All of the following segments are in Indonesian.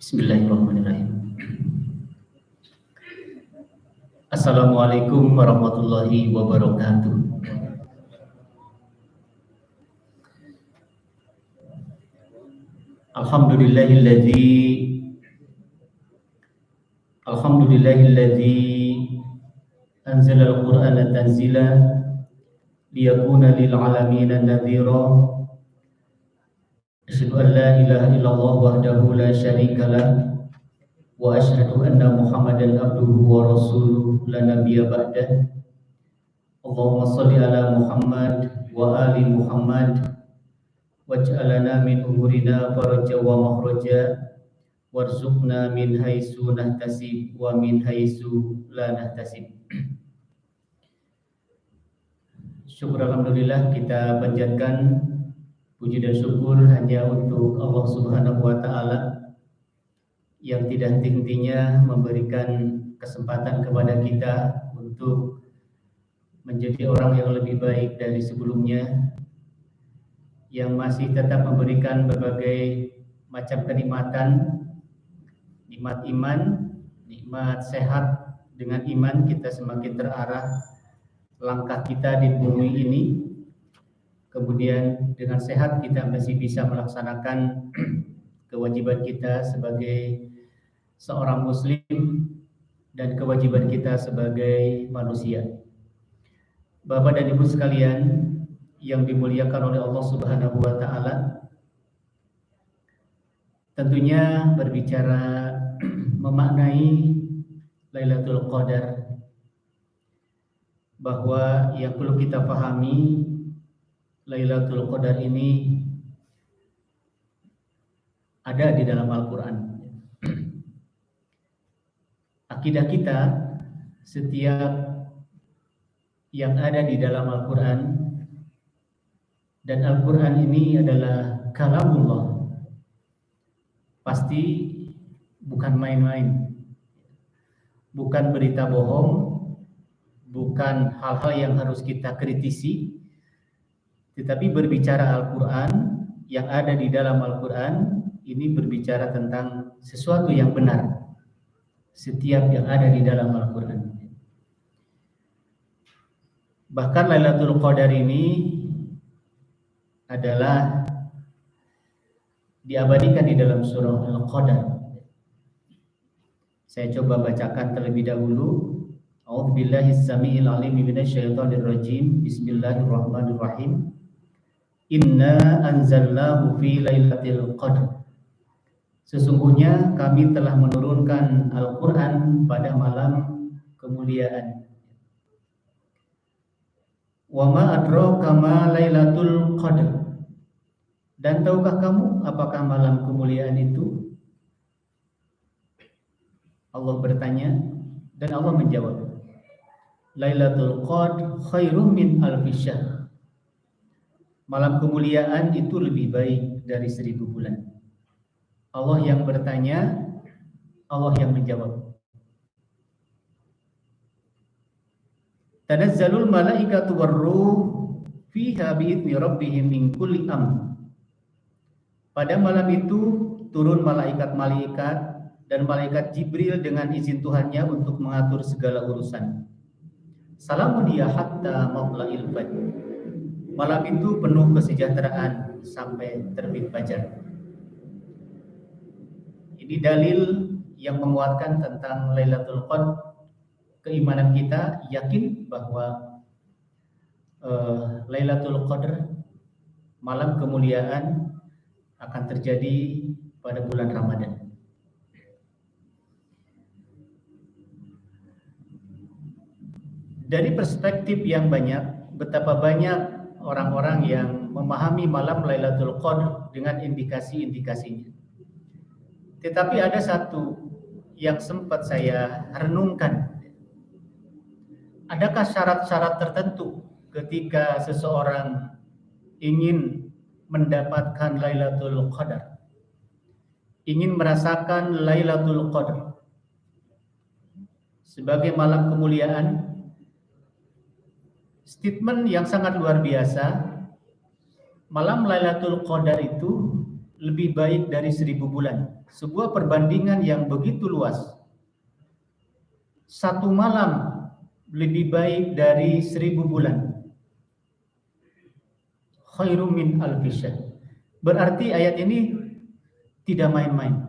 Bismillahirrahmanirrahim. Assalamualaikum warahmatullahi wabarakatuh. Alhamdulillahilladzi anzala al-Qur'ana tanzila liyakuna lil alamin nadhira. Asyhadu an la ilaha illallah wahdahu la syarika lah wa asyhadu anna Muhammadan abduhu wa rasuluhu la nabiyya ba'dah. Allahumma shalli ala Muhammad wa ali Muhammad waj'alna min umurina faraja wa makhraja warzuqna min haitsu nahtasib wa min haitsu la nahtasib. Syukur alhamdulillah, kita panjatkan puji dan syukur hanya untuk Allah Subhanahu wa taala yang tidak henti-hentinya memberikan kesempatan kepada kita untuk menjadi orang yang lebih baik dari sebelumnya, yang masih tetap memberikan berbagai macam kenikmatan, nikmat iman, nikmat sehat. Dengan iman kita semakin terarah langkah kita di bumi ini. Kemudian dengan sehat kita masih bisa melaksanakan kewajiban kita sebagai seorang muslim dan kewajiban kita sebagai manusia. Bapak dan Ibu sekalian yang dimuliakan oleh Allah Subhanahu wa taala, tentunya berbicara memaknai Lailatul Qadar, bahwa yang perlu kita pahami, Lailatul Qadar ini ada di dalam Al-Quran. Akidah kita, setiap yang ada di dalam Al-Quran, dan Al-Quran ini adalah kalamullah, pasti bukan main-main, bukan berita bohong, bukan hal-hal yang harus kita kritisi, tetapi berbicara Al-Quran, yang ada di dalam Al-Quran ini berbicara tentang sesuatu yang benar. Setiap yang ada di dalam Al-Quran. Bahkan Lailatul Qadar ini adalah diabadikan di dalam surah Al-Qadar. Saya coba bacakan terlebih dahulu. A'udzubillahi as-sami'il 'alim minasyaitonir rajim. Bismillahirrahmanirrahim. Inna anzalnahu fi lailatul qadr. Sesungguhnya kami telah menurunkan Al-Quran pada malam kemuliaan. Wa ma adraka ma lailatul qadr. Dan tahukah kamu apakah malam kemuliaan itu? Allah bertanya dan Allah menjawab, Lailatul Qadr khairum min alfi syahr. Malam kemuliaan itu lebih baik dari 1000 bulan. Allah yang bertanya, Allah yang menjawab. Tanazzalul malaikatu warruh fiha bi'izni rabbihim min kulli amr. Pada malam itu turun malaikat-malaikat dan malaikat Jibril dengan izin Tuhannya untuk mengatur segala urusan. Salamun hiya hatta matla'il fajr. Malam itu penuh kesejahteraan sampai terbit fajar. Ini dalil yang menguatkan tentang Lailatul Qadar. Keimanan kita yakin bahwa Lailatul Qadar, malam kemuliaan, akan terjadi pada bulan Ramadan. Dari perspektif yang banyak, betapa banyak orang-orang yang memahami malam Lailatul Qadar dengan indikasi-indikasinya. Tetapi ada satu yang sempat saya renungkan. Adakah syarat-syarat tertentu ketika seseorang ingin mendapatkan Lailatul Qadar, ingin merasakan Lailatul Qadar sebagai malam kemuliaan? Statement yang sangat luar biasa. Malam Lailatul Qadar itu lebih baik dari 1000 bulan. Sebuah perbandingan yang begitu luas. Satu malam lebih baik dari 1000 bulan. Khairum min alfi syahr. Berarti ayat ini tidak main-main.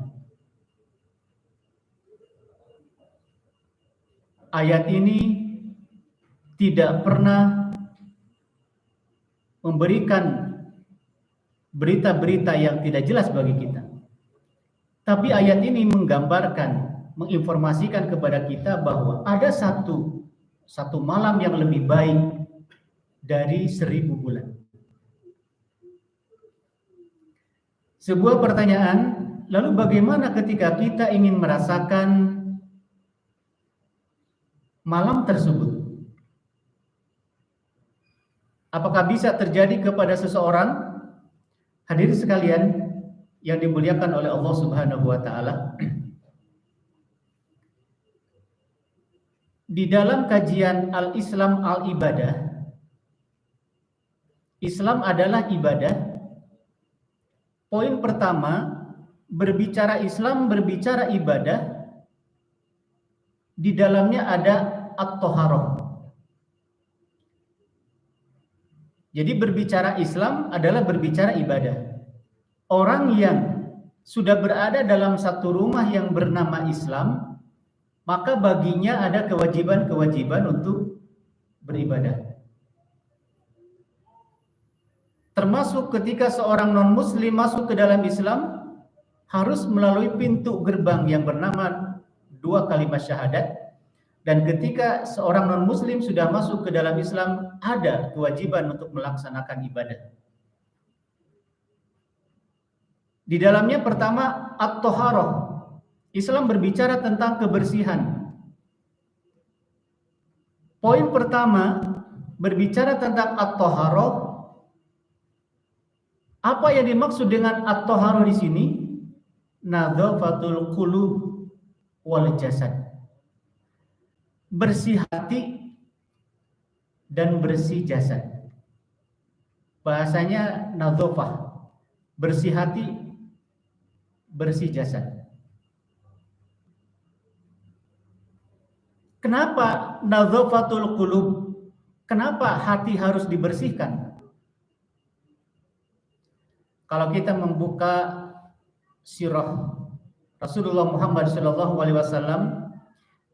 Ayat ini tidak pernah memberikan berita-berita yang tidak jelas bagi kita. Tapi ayat ini menggambarkan, menginformasikan kepada kita bahwa ada satu malam yang lebih baik dari 1000 bulan. Sebuah pertanyaan, lalu bagaimana ketika kita ingin merasakan malam tersebut? Apakah bisa terjadi kepada seseorang? Hadirin sekalian yang dimuliakan oleh Allah Subhanahu wa taala. Di dalam kajian Al-Islam Al-Ibadah, Islam adalah ibadah. Poin pertama, berbicara Islam, berbicara ibadah, di dalamnya ada at-thaharah. Jadi berbicara Islam adalah berbicara ibadah. Orang yang sudah berada dalam satu rumah yang bernama Islam, maka baginya ada kewajiban-kewajiban untuk beribadah. Termasuk ketika seorang non-muslim masuk ke dalam Islam, harus melalui pintu gerbang yang bernama 2 kalimat syahadat. Dan ketika seorang non-muslim sudah masuk ke dalam Islam, ada kewajiban untuk melaksanakan ibadah. Di dalamnya pertama, at-thaharah. Islam berbicara tentang kebersihan. Poin pertama, berbicara tentang at-thaharah. Apa yang dimaksud dengan at-thaharah di sini? Nadzafatul qulub wal jasad. Bersih hati dan bersih jasad. Bahasanya nadzafah. Bersih hati, bersih jasad. Kenapa nadzafatul qulub? Kenapa hati harus dibersihkan? Kalau kita membuka sirah Rasulullah Muhammad SAW,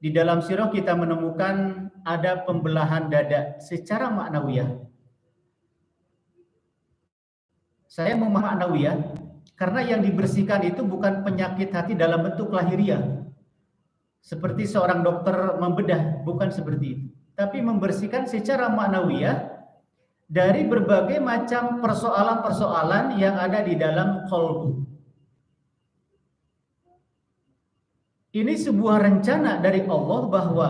di dalam sirah kita menemukan ada pembelahan dada secara maknawiyah. Saya memahami maknawiyah karena yang dibersihkan itu bukan penyakit hati dalam bentuk lahiriah. Seperti seorang dokter membedah, bukan seperti itu. Tapi membersihkan secara maknawiyah dari berbagai macam persoalan-persoalan yang ada di dalam qalbu. Ini sebuah rencana dari Allah bahwa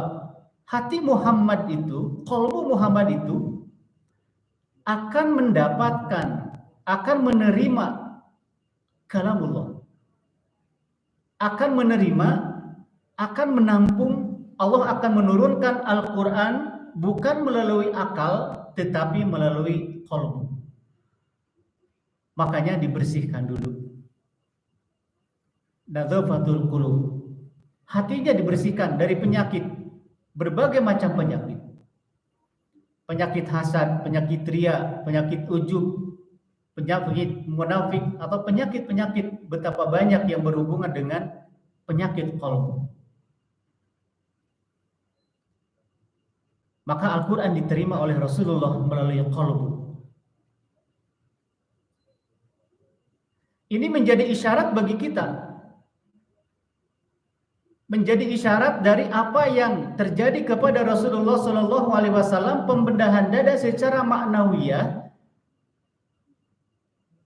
hati Muhammad itu, qalbu Muhammad itu akan mendapatkan, akan menerima kalamullah. Akan menerima, akan menampung, Allah akan menurunkan Al-Quran bukan melalui akal, tetapi melalui qalbu. Makanya dibersihkan dulu. Nadzafatul qulub. Hatinya dibersihkan dari penyakit, berbagai macam penyakit. Penyakit hasad, penyakit ria, penyakit ujub, penyakit munafik, atau penyakit-penyakit betapa banyak yang berhubungan dengan penyakit qalbu. Maka Al-Quran diterima oleh Rasulullah melalui qalbu. Ini menjadi isyarat bagi kita. Menjadi isyarat dari apa yang terjadi kepada Rasulullah SAW, pembedahan dada secara maknawiyah,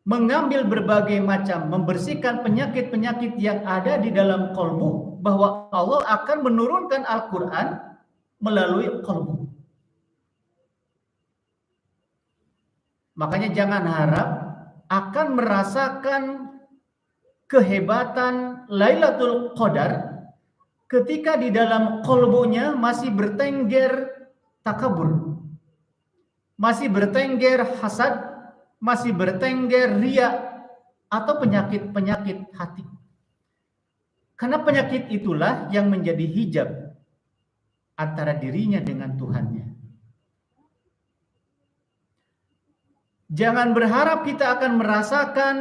mengambil berbagai macam, membersihkan penyakit-penyakit yang ada di dalam qalbu, bahwa Allah akan menurunkan Al-Quran melalui qalbu. Makanya jangan harap akan merasakan kehebatan Lailatul Qadar ketika di dalam qalbunya masih bertengger takabur, masih bertengger hasad, masih bertengger ria, atau penyakit-penyakit hati. Karena penyakit itulah yang menjadi hijab antara dirinya dengan Tuhannya. Jangan berharap kita akan merasakan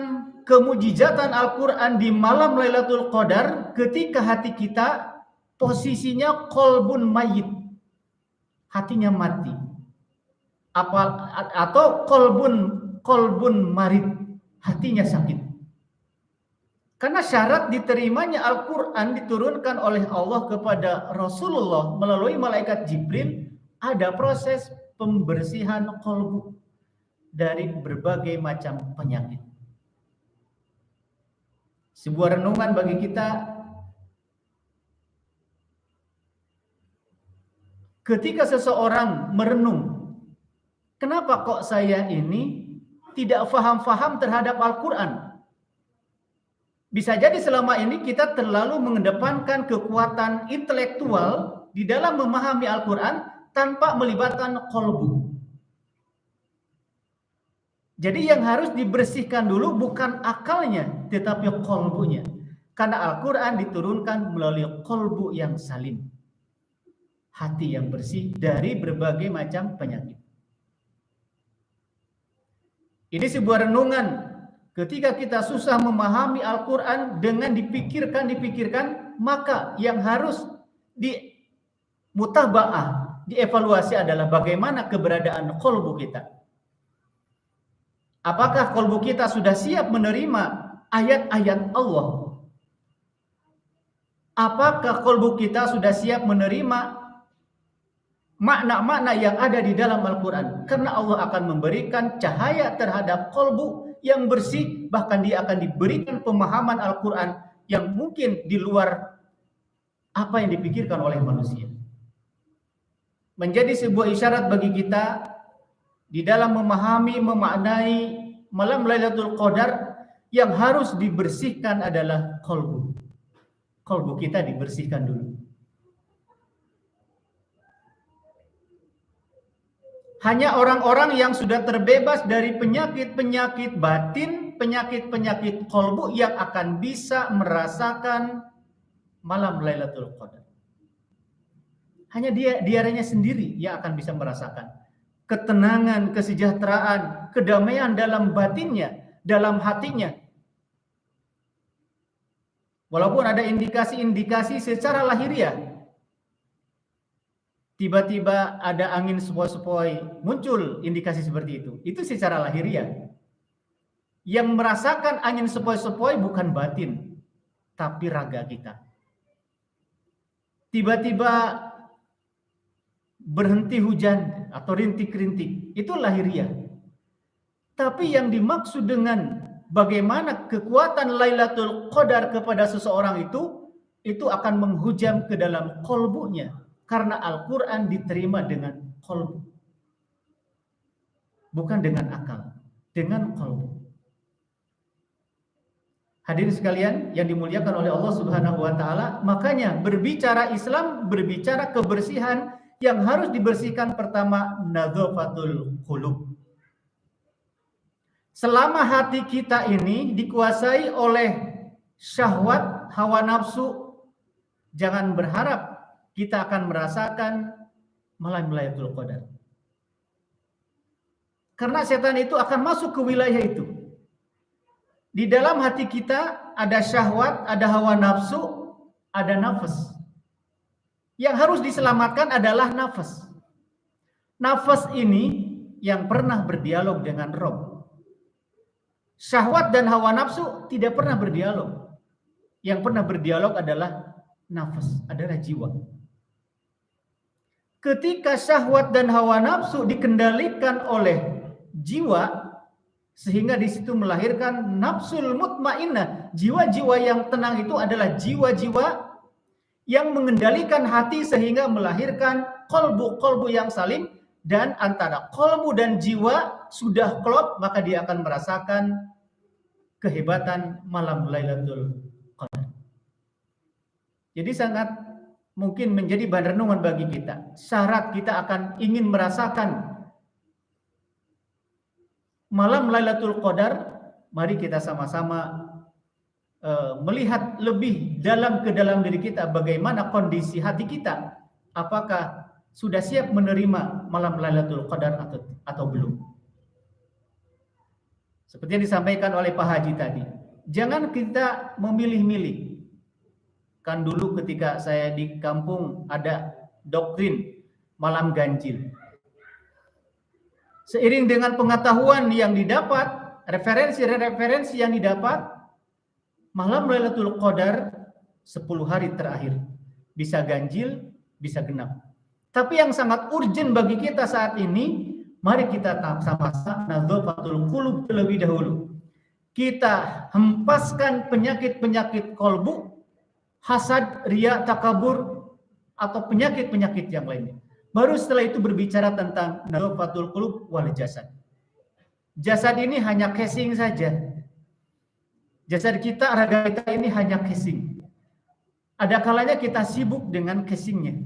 kemujizatan Al-Quran di malam Lailatul Qadar ketika hati kita posisinya qalbun mayyit, hatinya mati, atau qalbun marid, hatinya sakit. Karena syarat diterimanya Al-Quran diturunkan oleh Allah kepada Rasulullah melalui malaikat Jibril, ada proses pembersihan qalbu dari berbagai macam penyakit. Sebuah renungan bagi kita, ketika seseorang merenung, kenapa kok saya ini tidak faham-faham terhadap Al-Quran? Bisa jadi selama ini kita terlalu mengedepankan kekuatan intelektual di dalam memahami Al-Quran tanpa melibatkan qalbu. Jadi yang harus dibersihkan dulu bukan akalnya, tetapi qalbunya. Karena Al-Quran diturunkan melalui qalbu yang salim, hati yang bersih dari berbagai macam penyakit. Ini sebuah renungan ketika kita susah memahami Al-Quran dengan dipikirkan, maka yang harus dimutabaah, dievaluasi adalah bagaimana keberadaan qalbu kita. Apakah qalbu kita sudah siap menerima ayat-ayat Allah? Apakah qalbu kita sudah siap menerima makna-makna yang ada di dalam Al-Quran? Karena Allah akan memberikan cahaya terhadap qalbu yang bersih, bahkan dia akan diberikan pemahaman Al-Quran yang mungkin di luar apa yang dipikirkan oleh manusia. Menjadi sebuah isyarat bagi kita di dalam memahami, memaknai malam Lailatul Qadar, yang harus dibersihkan adalah qalbu. Qalbu kita dibersihkan dulu. Hanya orang-orang yang sudah terbebas dari penyakit-penyakit batin, penyakit-penyakit qalbu yang akan bisa merasakan malam Lailatul Qadar. Hanya dianya sendiri yang akan bisa merasakan ketenangan, kesejahteraan, kedamaian dalam batinnya, dalam hatinya. Walaupun ada indikasi-indikasi secara lahiriah, tiba-tiba ada angin sepoi-sepoi, muncul indikasi seperti itu. Itu secara lahiriah. Yang merasakan angin sepoi-sepoi bukan batin, tapi raga kita. Tiba-tiba berhenti hujan atau rintik-rintik, itu lahiriah. Tapi yang dimaksud dengan bagaimana kekuatan Lailatul Qadar kepada seseorang itu akan menghujam ke dalam qalbunya. Karena Al-Quran diterima dengan qalbu, bukan dengan akal, dengan qalbu. Hadirin sekalian yang dimuliakan oleh Allah Subhanahu wa taala, makanya berbicara Islam, berbicara kebersihan, yang harus dibersihkan pertama nadzafatul qulub. Selama hati kita ini dikuasai oleh syahwat, hawa nafsu, jangan berharap kita akan merasakan malam Lailatul Qadar. Karena setan itu akan masuk ke wilayah itu. Di dalam hati kita ada syahwat, ada hawa nafsu, ada nafas. Yang harus diselamatkan adalah nafas. Nafas ini yang pernah berdialog dengan Rabb. Syahwat dan hawa nafsu tidak pernah berdialog. Yang pernah berdialog adalah nafas, adalah jiwa. Ketika syahwat dan hawa nafsu dikendalikan oleh jiwa, sehingga di situ melahirkan nafsul mutmainnah. Jiwa-jiwa yang tenang itu adalah jiwa-jiwa yang mengendalikan hati sehingga melahirkan qalbu yang salim, dan antara qalbu dan jiwa sudah klop, maka dia akan merasakan kehebatan malam Lailatul Qadar. Jadi sangat mungkin menjadi bahan renungan bagi kita. Syarat kita akan ingin merasakan malam Lailatul Qadar mari kita sama-sama melihat lebih dalam ke dalam diri kita, bagaimana kondisi hati kita, apakah sudah siap menerima malam Lailatul Qadar atau belum. Seperti yang disampaikan oleh Pak Haji tadi, jangan kita memilih-milih. Kan dulu ketika saya di kampung ada doktrin malam ganjil. Seiring dengan pengetahuan yang didapat, referensi-referensi yang didapat, malam Lailatul Qadar 10 hari terakhir bisa ganjil, bisa genap. Tapi yang sangat urgent bagi kita saat ini, mari kita sama-sama nadzafatul qulub terlebih dahulu. Kita hempaskan penyakit-penyakit kolbu, hasad, riya, takabur, atau penyakit-penyakit yang lainnya. Baru setelah itu berbicara tentang nadzafatul qulub wal jasad. Jasad ini hanya casing saja. Jasad kita, raga kita ini hanya casing. Ada kalanya kita sibuk dengan casingnya.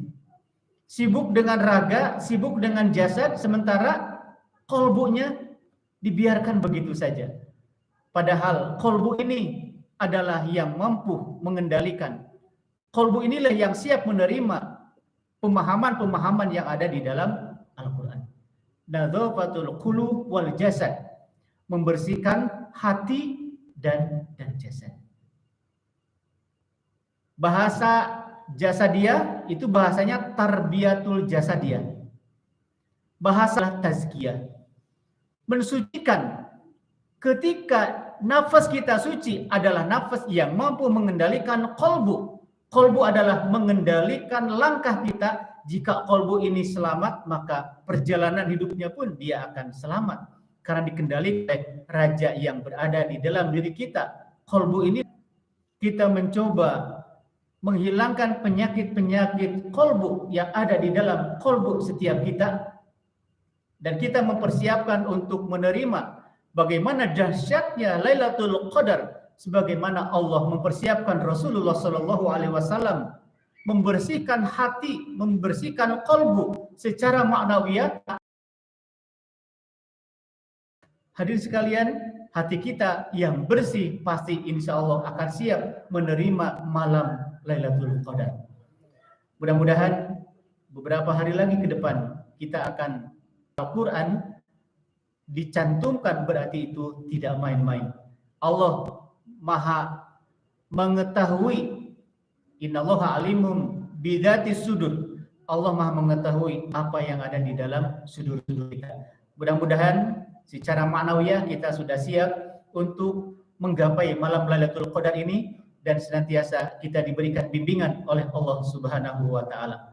Sibuk dengan raga, sibuk dengan jasad, sementara kolbunya dibiarkan begitu saja. Padahal kolbu ini adalah yang mampu mengendalikan. Kolbu inilah yang siap menerima pemahaman-pemahaman yang ada di dalam Al-Quran. Nadzafatul qulub wal jasad, membersihkan hati dan jasad. Bahasa jasadiyah itu bahasanya tarbiyatul jasadiyah. Bahasa tazkiyah, mensucikan. Ketika nafas kita suci adalah nafas yang mampu mengendalikan kolbu. Kolbu adalah mengendalikan langkah kita. Jika kolbu ini selamat, maka perjalanan hidupnya pun dia akan selamat. Karena dikendalikan oleh raja yang berada di dalam diri kita. Kolbu ini kita mencoba menghilangkan penyakit-penyakit kolbu yang ada di dalam kolbu setiap kita. Dan kita mempersiapkan untuk menerima bagaimana dahsyatnya Lailatul Qadar, sebagaimana Allah mempersiapkan Rasulullah SAW membersihkan hati, membersihkan kolbu secara ma'nawiyah. Hadirin sekalian, hati kita yang bersih pasti insya Allah akan siap menerima malam Lailatul Qadar. Mudah-mudahan beberapa hari lagi ke depan kita akan Al-Quran dicantumkan, berarti itu tidak main-main. Allah Maha mengetahui, innallaha alimun bidatis sudur. Allah Maha mengetahui apa yang ada di dalam sudur-sudur kita. Mudah-mudahan secara ma'nawiyah kita sudah siap untuk menggapai malam Lailatul Qadar ini dan senantiasa kita diberikan bimbingan oleh Allah Subhanahu wa taala.